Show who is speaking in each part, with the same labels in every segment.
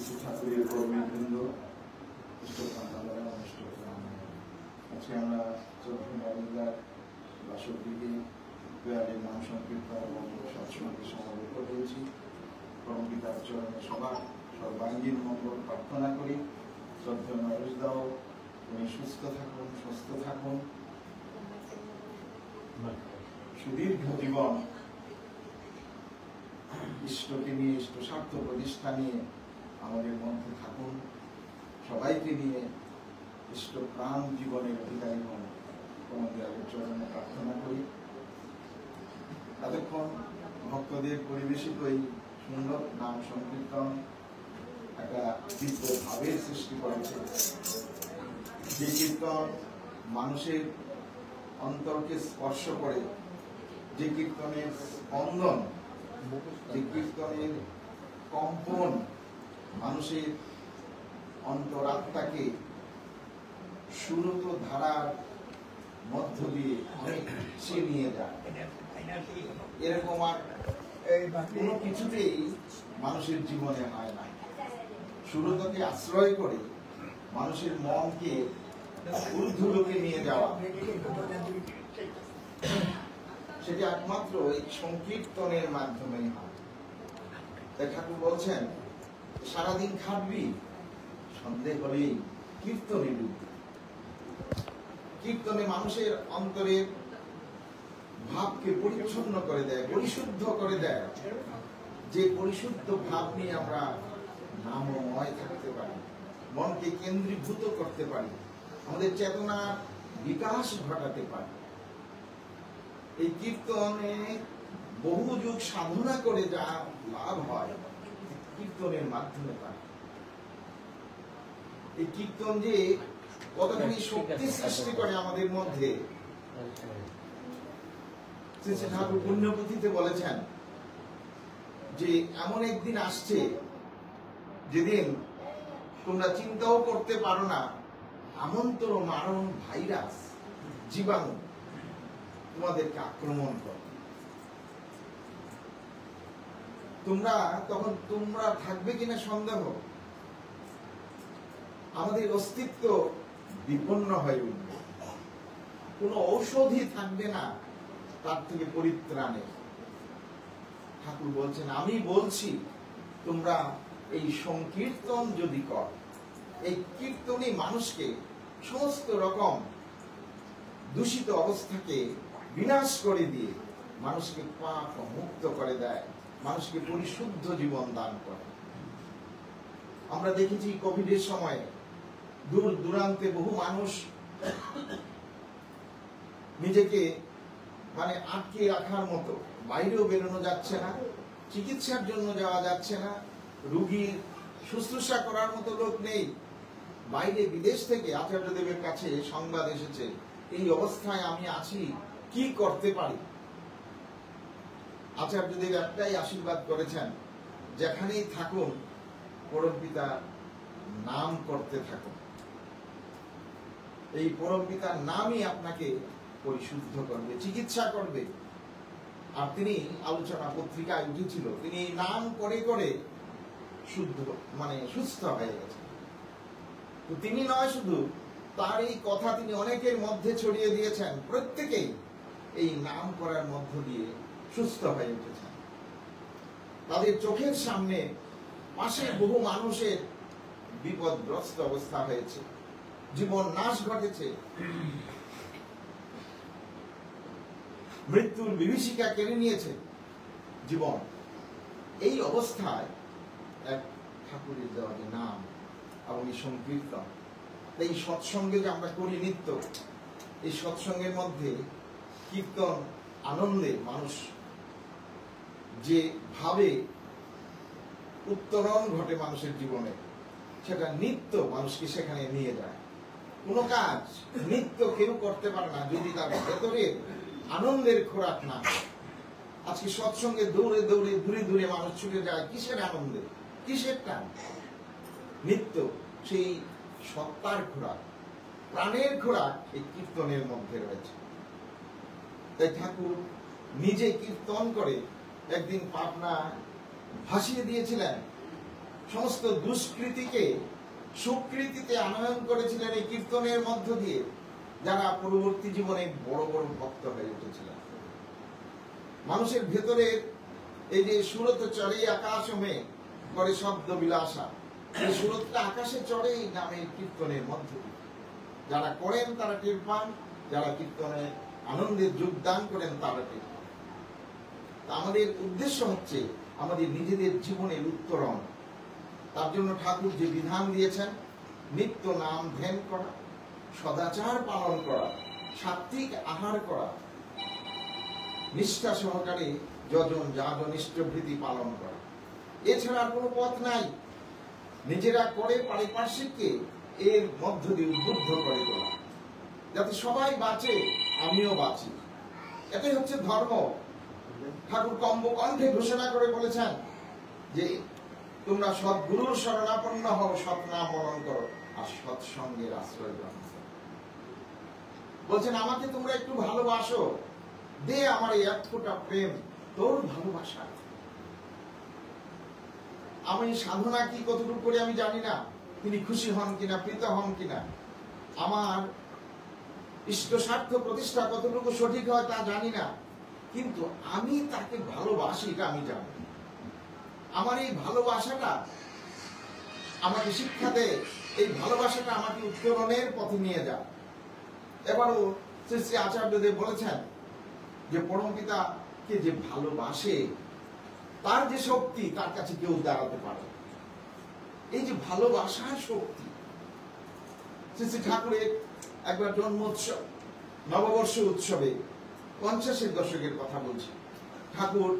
Speaker 1: শ্রী ঠাকুরের কর্মীবৃন্দ, আজকে আমরা বাসগৃহে দয়ালের নাম সংকীর্তন এবং সৎসঙ্গে সমবেত হয়েছি। পরমপিতার চরণে সবার সর্বাঙ্গীন মঙ্গল প্রার্থনা করি। শ্রদ্ধেয় নরেশ দাও, তুমি সুস্থ থাকুন, সুস্থ থাকুন, সুদীর্ঘ জীবন ইষ্টকে নিয়ে, ইষ্ট স্বার্থ প্রতিষ্ঠা নিয়ে আমাদের মধ্যে থাকুন। সবাইকে নিয়ে ইষ্ট প্রাণ জীবনের অধিকারী হন, তোমাদের চরণে প্রার্থনা করি। এতক্ষণ ভক্তদের পরিবেশিত এই সুন্দর নাম সংকীর্তন একটা দিব্য ভাবের সৃষ্টি করেছে। যে কীর্তন মানুষের অন্তরকে স্পর্শ করে, যে কীর্তনের স্পন্দন, যে কীর্তনের কম্পন মানুষের অন্তরাত্মাকে সুরত ধারার মধ্য দিয়ে অনেক সে নিয়ে যায়। এরকম আর কোনো কিছুতেই মানুষের জীবনে হয় না। সুরতকে আশ্রয় করে মানুষের মনকে ঊর্ধ্বলোকে নিয়ে যাওয়া, সেটি একমাত্র এই সংকীর্তনের মাধ্যমেই হয়। তাই ঠাকুর বলছেন, সারাদিন খাটবি, সন্ধ্যে হলেই কীর্তনে ডুববি। কীর্তনে মানুষের অন্তরের ভাবকে পরিচ্ছন্ন করে দেয়, পরিশুদ্ধ করে দেয়। যে পরিশুদ্ধ ভাব নিয়ে আমরা নামময় থাকতে পারি, মনকে কেন্দ্রীভূত করতে পারি, আমাদের চেতনার বিকাশ ঘটাতে পারি। এই কীর্তনে বহু যুগ সাধনা করে যা লাভ হয়, কীর্তনের মাধ্যমে পায়। এই কীর্তন যে কতখানি শক্তি সৃষ্টি করে আমাদের মধ্যে, শ্রী ঠাকুর পুণ্যপুঁথিতে বলেছেন যে এমন একদিন আসছে যেদিন তোমরা চিন্তাও করতে পারো না, আমন্ত্রণ মারণ ভাইরাস, জীবাণু তোমাদেরকে আক্রমণ করে। তোমরা থাকবে কিনা সন্দেহ, আমাদের অস্তিত্ব বিপন্ন হয়ে উঠবে, কোনো ঔষধই থাকবে না তার থেকে পরিত্রাণে। ঠাকুর বলছেন, আমি বলছি তোমরা এই সংকীর্তন যদি কর, এই কীর্তনই মানুষকে সমস্ত রকম দূষিত অবস্থাকে বিনাশ করে দিয়ে মানুষকে পাপ মুক্ত করে দেয়, মানুষকে পরিশুদ্ধ জীবন দান করে। আমরা দেখেছি কোভিডের সময় দূর দূরান্তে বহু মানুষ নিজেকে আটকে রাখার মতো, বাইরেও বেরোনো যাচ্ছে না, চিকিৎসার জন্য যাওয়া যাচ্ছে না, রোগীর শুশ্রূষা করার মতো লোক নেই। বাইরে বিদেশ থেকে আচার্যদেবের কাছে সংবাদ এসেছে, এই অবস্থায় আমি আছি, কি করতে পারি? আচার্যদেব একটাই আশীর্বাদ করেছেন, যেখানেই থাকুন পরমপিতার নাম করতে থাকুন। এই পরমপিতার নামই আপনাকে পরিশুদ্ধ করবে, চিকিৎসা করবে। আর তিনি আলোচনা পত্রিকায় উঠেছিল, তিনি এই নাম করে করে সুস্থ হয়ে গেছে। তো তিনি নয় শুধু, তার এই কথা তিনি অনেকের মধ্যে ছড়িয়ে দিয়েছেন, প্রত্যেকেই এই নাম করার মধ্য দিয়ে সুস্থ হয়ে উঠেছেন। তাদের চোখের সামনে পাশে বহু মানুষের বিপদগ্রস্ত অবস্থা হয়েছে, জীবন নাশ ঘটেছে, মৃত্যুর বিভীষিকা কেড়ে নিয়েছে জীবন। এই অবস্থায় এক ঠাকুরের দেওয়া যে নাম এবং এই সংকীর্তন, এই সৎসঙ্গে যে আমরা করি নিত্য, এই সৎসঙ্গের মধ্যে কীর্তন আনন্দে মানুষ যে ভাবে উত্তরণ ঘটে মানুষের জীবনে, সেটা নিত্য মানুষকে সেখানে নিয়ে যায়। কোনো কাজ নিত্য কেউ করতে পারে না যদি তার ভেতরে আনন্দের খোরাক না। আজকে সৎসঙ্গে দৌড়ে দৌড়ে দূরে দূরে মানুষ ছুটে যায়, কিসের আনন্দে, কিসের টান? নিত্য সেই সত্তার খোরাক, প্রাণের খোরাক এই কীর্তনের মধ্যে রয়েছে। তাই ঠাকুর নিজে কীর্তন করে একদিন পাবনা ভাসিয়ে দিয়েছিলেন। সমস্ত দুষ্কৃতিকে সুকৃতিতে আনয়ন করেছিলেন এই কীর্তনের মধ্য দিয়ে, যারা পরবর্তী জীবনে বড় বড় ভক্ত হয়ে উঠেছিলেন। মানুষের ভেতরে এই যে সুরত চড়ে আকাশমে করে শব্দ বিলাসা, এই সুরতটা আকাশে চড়ে এই নামের কীর্তনের মধ্য দিয়ে। যারা করেন তারা টের পান, যারা কীর্তনে আনন্দের যোগদান করেন তারা টের পান। আমাদের উদ্দেশ্য হচ্ছে আমাদের নিজেদের জীবনের উত্তরণ। তার জন্য ঠাকুর যে বিধান দিয়েছেন, নিত্য নাম ধ্যান করা, সদাচার পালন করা, সাত্বিক আহার করা, নিষ্ঠা সহকারে যজন যাজন ইষ্টভৃতি পালন করা, এছাড়া আর কোনো পথ নাই। নিজেরা করে পারিপার্শ্বিককে এর মধ্য দিয়ে উদ্বুদ্ধ করে তোলা, যাতে সবাই বাঁচে, আমিও বাঁচি। এটাই হচ্ছে ধর্ম। ঠাকুর কম্বকণ্ঠে ঘোষণা করে বলেছেন যে তোমরা সদ্গুরুর শরণাপন্ন হও, সৎ নাম মনন করো আর সৎসঙ্গের আশ্রয় গ্রহণ করো। বলছেন আমাকে তোমরা একটু ভালোবাসো, দে আমার এই এক ফোঁটা প্রেম তোর ভালোবাসা। আমি সাধনা কি কতটুকু করে আমি জানি না, তিনি খুশি হন কিনা, প্রীত হন কিনা, আমার ইষ্ট স্বার্থ প্রতিষ্ঠা কতটুকু সঠিক হয় তা জানি না, কিন্তু আমি তাকে ভালোবাসি এটা আমি জানি। আমার এই ভালোবাসাটা আমাকে শিক্ষা দেয়, এই ভালোবাসাটা আমাকে উত্তরণের পথে নিয়ে যায়। এবারও শ্রী শ্রী আচার্যদেব বলেছেন যে পরমপিতাকে যে ভালোবাসে তার যে শক্তি, তার কাছে কেউ দাঁড়াতে পারে। এই যে ভালোবাসার শক্তি, শ্রী শ্রী ঠাকুরের একবার জন্মোৎসব, নববর্ষ উৎসবে 50-এর দশকের কথা বলছি, ঠাকুর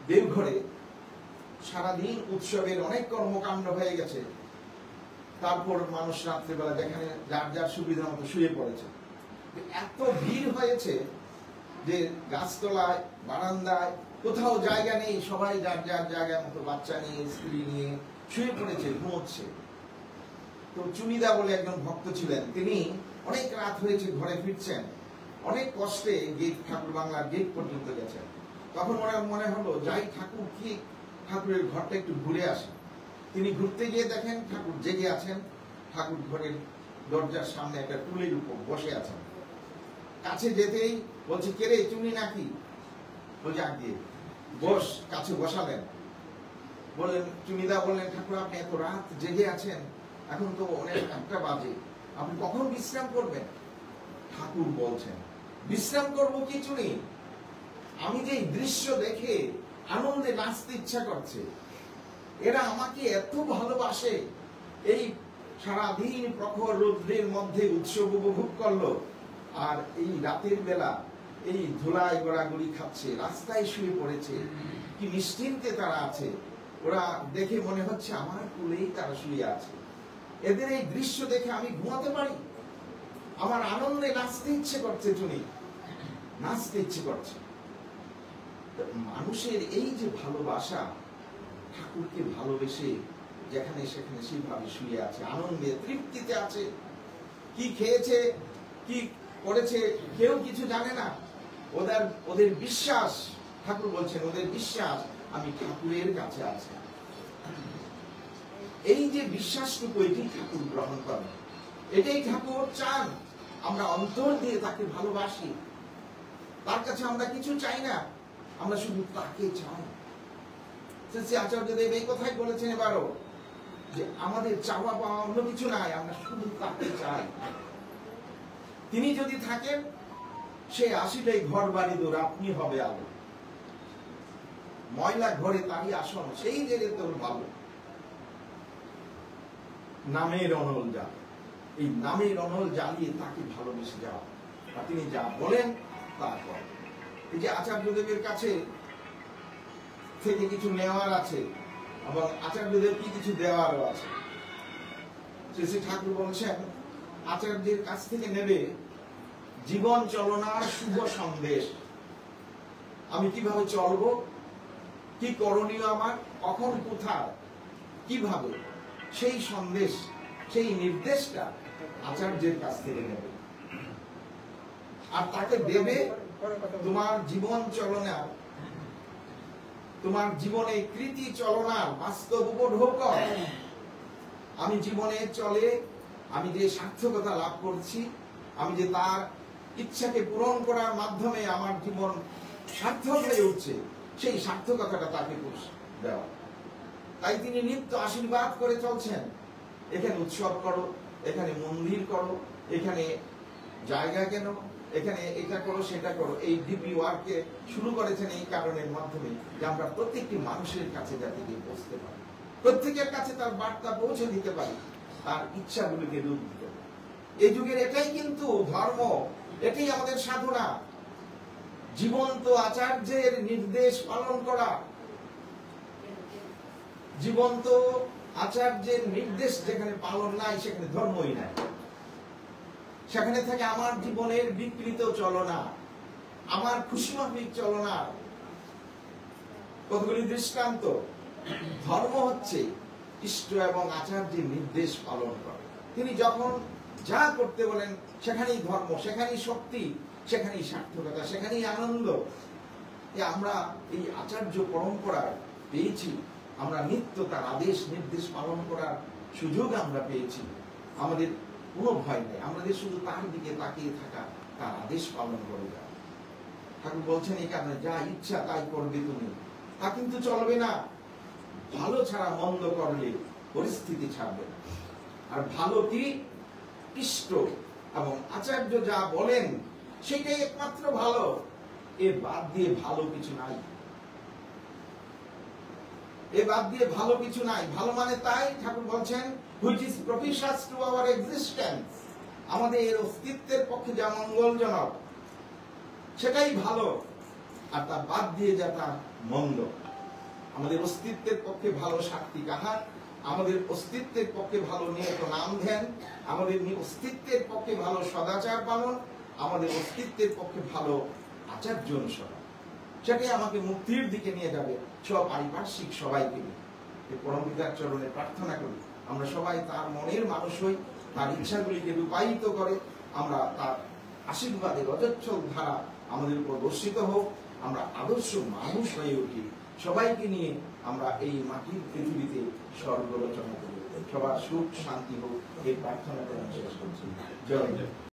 Speaker 1: দেবঘরে সারাদিন উৎসবের অনেক কর্মকাণ্ড হয়ে গেছে। তারপর মানুষ রাত্রেবেলা যেখানে যার যার সুবিধা মতো শুয়ে পড়েছে। এত ভিড় হয়েছে যে গাছতলায়, বারান্দায় কোথাও জায়গা নেই, সবাই যার যার জায়গার মতো বাচ্চা নিয়ে, স্ত্রী নিয়ে শুয়ে পড়েছে, ঘুমোচ্ছে। তো চুনিদা বলে একজন ভক্ত ছিলেন, তিনি অনেক রাত হয়েছে, ঘরে ফিরছেন, অনেক কষ্টে গেট, ঠাকুর বাংলার গেট পর্যন্ত গেছেন। তখন ওনার মনে হলো যাই ঠাকুর কি ঠাকুরের ঘরটা একটু ঘুরে আসে। তিনি ঘুরতে গিয়ে দেখেন ঠাকুর জেগে আছেন, ঠাকুর ঘরের দরজার সামনে একটা টুলের উপর বসে আছেন। কাছে যেতেই বলছে, কে রে, চুনি নাকি? বলছে আগে বস, কাছে বসালেন। বললেন, চুনিদা বললেন, ঠাকুর আপনি এত রাত জেগে আছেন, এখন তো অনেক 1টা বাজে, আপনি কখন বিশ্রাম করবেন? ঠাকুর বলছেন, বিশ্রাম করবো কি চুনি, আমি যে দৃশ্য দেখে আনন্দে নাচতে ইচ্ছা করছে, এরা আমাকে এত ভালোবাসে, এই সারাদিন প্রখর রৌদ্রের মধ্যে উৎসব উপভোগ করলো, আর এই রাতের বেলা এই ধুলায় গড়াগড়ি খাচ্ছে, রাস্তায় শুয়ে পড়েছে, কি নিশ্চিন্তে তারা আছে, ওরা দেখে মনে হচ্ছে আমার কোলেই তারা শুয়ে আছে। এদের এই দৃশ্য দেখে আমি ঘুমাতে পারি, আমার আনন্দে নাচতে ইচ্ছে করছে, চুনি নাচতে ইচ্ছে করছে। মানুষের এই যে ভালোবাসা, ঠাকুরকে ভালোবেসে যেখানে সেখানে সেইভাবে শুয়ে আছে, আনন্দে তৃপ্তিতে আছে। কি খেয়েছে, কি করেছে কেউ কিছু জানে না। ওদের বিশ্বাস, ঠাকুর বলছেন ওদের বিশ্বাস আমি ঠাকুরের কাছে আছি। এই যে বিশ্বাসটুকু, এটি ঠাকুর গ্রহণ করেন, এটাই ঠাকুর চান। আমরা অন্তর দিয়ে তাকে ভালোবাসি, তার কাছে আমরা কিছু চাই না, আমরা শুধু তাকে চাই। শ্রী আচার্যদেব এই কথাই বলেছেন এবারও, যে আমাদের চাওয়া পাওয়া অন্য কিছু নাই, আমরা শুধু তাকে চাই। তিনি যদি থাকেন, সে 80টাই ঘর বাড়ি দূর, আপনি হবে আলো। ময়লা ঘরে তারই আসন, সেই জেলে তোর ভালো। নামের অনল জাল, এই নামের অনল জ্বালিয়ে তাকে ভালোবেসে যাওয়া, আর তিনি যা বলেন তা করেন। এই যে আচার্যদেবের কাছে থেকে কিছু নেওয়ার আছে, এবং আচার্যদেব কি কিছু দেওয়ারও আছে। শ্রী ঠাকুর বলছেন, আচার্যের কাছ থেকে নেবে জীবন চলনার শুভ সন্দেশ। আমি কিভাবে চলবো, কি করণীয় আমার, কখন, কোথায়, কিভাবে, সেই সন্দেশ, সেই নির্দেশটা আচার্যের কাছ থেকে নেবে। আর তাকে দেবে তোমার জীবন চলনার তোমার জীবনে কৃতি চলনার বাস্তব উপভোগ কর। আমি জীবনে চলে আমি যে সার্থকতা লাভ করছি, আমি যে তার ইচ্ছাকে পূরণ করার মাধ্যমে আমার জীবন সার্থক হয়ে উঠছে, সেই সার্থকতাটা তাকে দেওয়া। তাই তিনি নিত্য আশীর্বাদ করে চলছেন। এখানে উৎসব করো, এখানে মন্দির করো, এখানে জায়গা কেন, এখানে এটা করো সেটা করো। এই ডিপি ওয়ার্কে শুরু করেছেন এই কারণের মাধ্যমে যে আমরা প্রত্যেকটি মানুষের কাছে যাতে গিয়ে পৌঁছতে পারি, প্রত্যেকের কাছে তার বার্তা পৌঁছে দিতে পারি, তার ইচ্ছাগুলিকে রূপ দিতে পারি। এই যুগের এটাই কিন্তু ধর্ম, এটাই আমাদের সাধনা। জীবন্ত আচার্যের নির্দেশ পালন করা। জীবন্ত আচার্যের নির্দেশ যেখানে পালন নাই, সেখানে ধর্মই নাই। সেখানে থেকে আমার জীবনের বিকৃত চলনা, আমার খুশি মাফিক চলনা। কতগুলি দৃষ্টান্ত। ধর্ম হচ্ছে ইষ্ট এবং আচার্যের নির্দেশ পালন করা। তিনি যখন যা করতে বলেন সেখানেই ধর্ম, সেখানেই শক্তি, সেখানেই সার্থকতা, সেখানেই আনন্দ। আমরা এই আচার্য পরম্পরায় পেয়েছি, আমরা নিত্য তার আদেশ নির্দেশ পালন করার সুযোগ আমরা পেয়েছি। আমাদের কোনো ভয় নেই, আমাদের শুধু তার দিকে তাকিয়ে থাকা, তার আদেশ পালন করে যাওয়া। ঠাকুর বলছেন এই কারণে যা ইচ্ছা তাই করবে তুমি, তা কিন্তু চলবে না। ভালো ছাড়া মন্দ করলে পরিস্থিতি ছাড়বে না। আর ভালো কি? ইষ্ট এবং আচার্য যা বলেন সেটাই একমাত্র ভালো। এর বাদ দিয়ে ভালো কিছু নাই। এ বাদ দিয়ে ভালো কিছু নাই। ভালো মানে তাই ঠাকুর বলছেন which is propitious to our existence, আমাদের অস্তিত্বের পক্ষে যা মঙ্গলজনক সেটাই ভালো। আর তা বাদ দিয়ে যেটা মন্দ। আমাদের অস্তিত্বের পক্ষে ভালো সাত্বিক আহার, আমাদের অস্তিত্বের পক্ষে ভালো নিয়ত নাম ধ্যান, আমাদের অস্তিত্বের পক্ষে ভালো সদাচার পালন, আমাদের অস্তিত্বের পক্ষে ভালো আচার্য অনুসরণ। সেটাই আমাকে মুক্তির দিকে নিয়ে যাবে সব পারিপার্শ্বিক সবাইকে নিয়ে। পরম পিতার চরণে প্রার্থনা করি আমরা সবাই তার মনের মানুষ হই, তার ইচ্ছাগুলিকে রূপায়িত করে আমরা তার আশীর্বাদের অজস্র ধারা আমাদের উপর বর্ষিত হোক, আমরা আদর্শ মানুষ হয়ে উঠি, সবাইকে নিয়ে আমরা এই মাটির পৃথিবীতে স্বর্গ রচনা করি। সবার সুখ শান্তি হোক এই প্রার্থনা করে শেষ করছি। জয়।